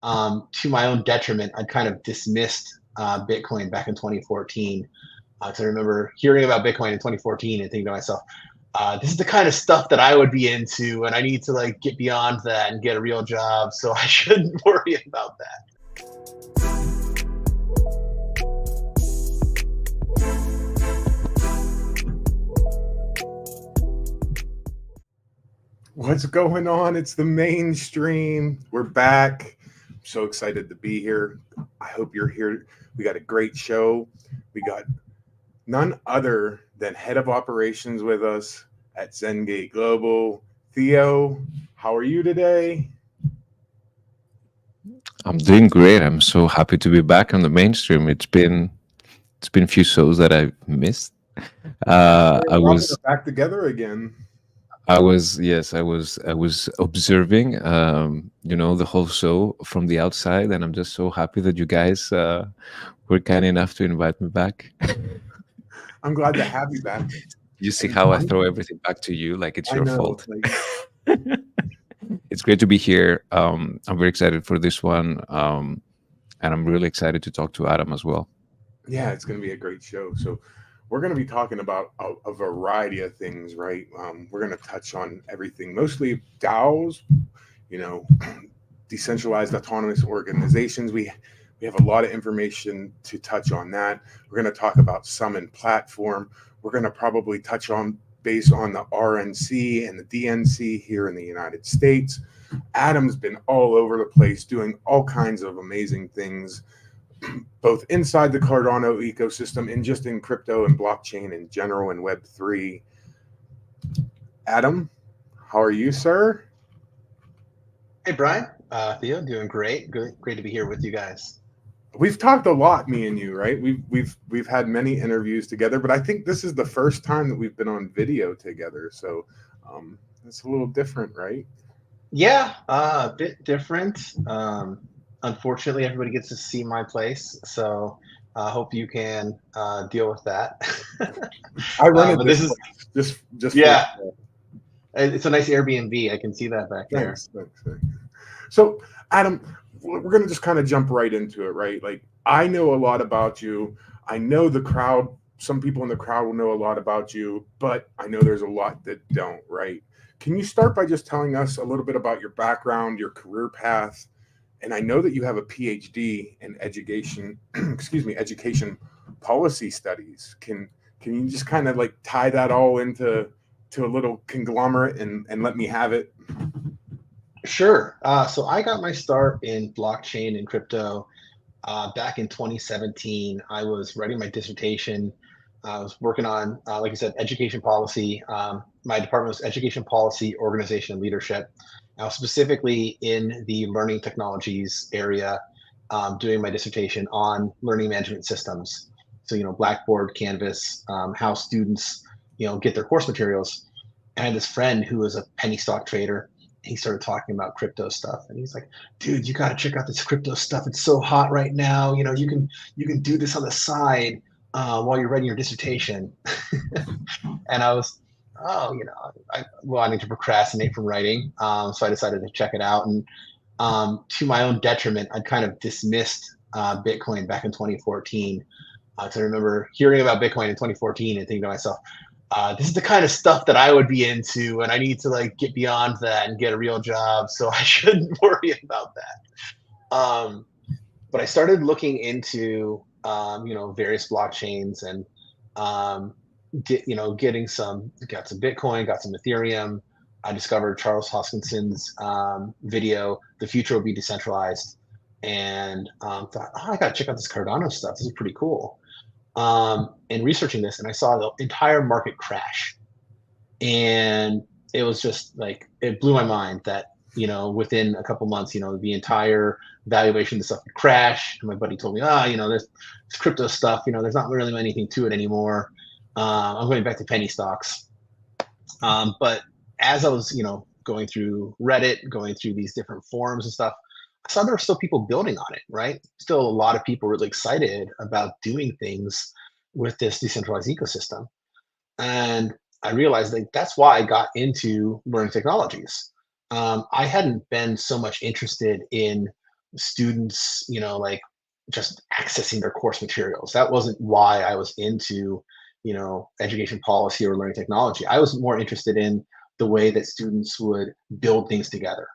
To my own detriment, I kind of dismissed Bitcoin back in 2014. So I remember hearing about Bitcoin in 2014 and thinking to myself, this is the kind of stuff that I would be into, and I need to like get beyond that and get a real job. So I shouldn't worry about that. What's going on? It's the mainstream. We're back. I'm so excited to be here. I hope you're here. We got a great show. We got none other than head of operations with us at Zengate Global. Theo, how are you today? I'm doing great. I'm so happy to be back on the mainstream. It's been a few shows that I've missed. We're I glad we're was back together again. I was observing the whole show from the outside, and I'm just so happy that you guys were kind enough to invite me back. I'm glad to have you back. You see And how I throw everything back to you like it's I your know, fault. like, It's great to be here. I'm very excited for this one, and I'm really excited to talk to Adam as well. yeah, it's going to be a great show. So, we're going to be talking about a variety of things, right? We're going to touch on everything, mostly DAOs, you know, decentralized autonomous organizations. We have a lot of information to touch on that. We're going to talk about Summon platform. We're going to probably touch on based on the RNC and the DNC here in the United States. Adam's been all over the place doing all kinds of amazing things, both inside the Cardano ecosystem and just in crypto and blockchain in general and Web3. Adam, how are you, sir? Hey, Brian, Theo, doing great. Good, great to be here with you guys. We've talked a lot, me and you, right? We've had many interviews together, but I think this is the first time that we've been on video together. So it's a little different, right? Yeah, a bit different. Unfortunately, everybody gets to see my place, so I hope you can deal with that. I rented But this this is, place just for yeah, it's a nice Airbnb. I can see that back there. thanks. So, Adam, we're going to just kind of jump right into it, right? Like, I know a lot about you. I know the crowd, some people in the crowd will know a lot about you, but I know there's a lot that don't, right? Can you start by just telling us a little bit about your background, your career path? And I know that you have a PhD in education, excuse me, education policy studies. Can you just kind of like tie that all into a little conglomerate and let me have it? Sure. So I got my start in blockchain and crypto back in 2017. I was writing my dissertation. I was working on, like I said, education policy. My department was education policy, organization, and leadership. I was specifically in the learning technologies area, doing my dissertation on learning management systems. So, Blackboard, Canvas, how students, get their course materials. I had this friend who was a penny stock trader. He started talking about crypto stuff, and he's like, "Dude, you got to check out this crypto stuff. It's so hot right now. You can do this on the side while you're writing your dissertation." And I was, oh, I need to procrastinate from writing, so I decided to check it out. And to my own detriment, I kind of dismissed Bitcoin back in 2014. So I remember hearing about Bitcoin in 2014 and thinking to myself, this is the kind of stuff that I would be into, and I need to like get beyond that and get a real job. So I shouldn't worry about that. But I started looking into various blockchains and got some Bitcoin, got some Ethereum. I discovered Charles Hoskinson's video, "The Future Will Be Decentralized," and thought, oh, I got to check out this Cardano stuff. This is pretty cool. And researching this, and I saw the entire market crash, and it was just like it blew my mind that within a couple months, the entire valuation of the stuff would crash. And my buddy told me, there's this crypto stuff, there's not really anything to it anymore. I'm going back to penny stocks. But as I was, going through Reddit, going through these different forums and stuff, I saw there were still people building on it, right? Still a lot of people really excited about doing things with this decentralized ecosystem. And I realized that that's why I got into learning technologies. I hadn't been so much interested in students, like just accessing their course materials. That wasn't why I was into, education policy or learning technology. I was more interested in the way that students would build things together.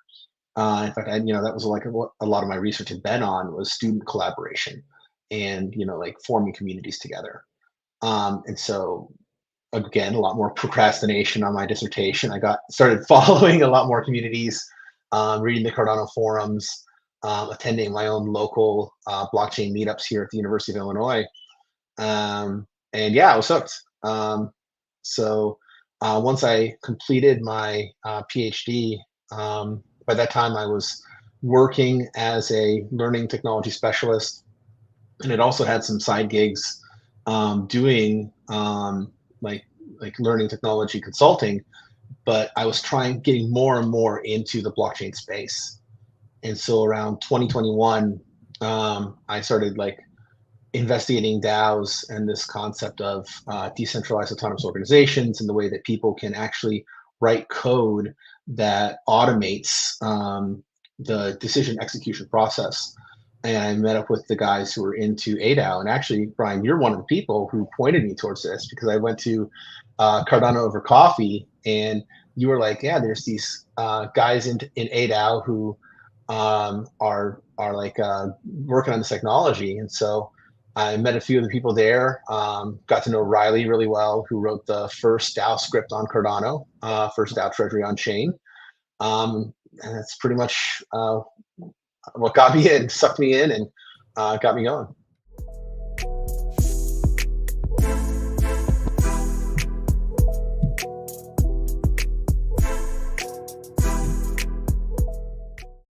In fact, that was like what a lot of my research had been on was student collaboration and, like forming communities together. And so again, a lot more procrastination on my dissertation. I got started following a lot more communities, reading the Cardano forums, attending my own local blockchain meetups here at the University of Illinois. And yeah, I was hooked. So once I completed my PhD, by that time I was working as a learning technology specialist, and it also had some side gigs doing like learning technology consulting. But I was getting more and more into the blockchain space. And so around 2021, I started like investigating DAOs and this concept of decentralized autonomous organizations and the way that people can actually write code that automates the decision execution process. And I met up with the guys who were into ADAO. And actually, Brian, you're one of the people who pointed me towards this, because I went to Cardano over coffee, and you were like, "Yeah, there's these guys in ADAO who are like working on this technology." And so I met a few of the people there, got to know Riley really well, who wrote the first DAO script on Cardano, first DAO treasury on chain. And that's pretty much what got me in, sucked me in, and got me going.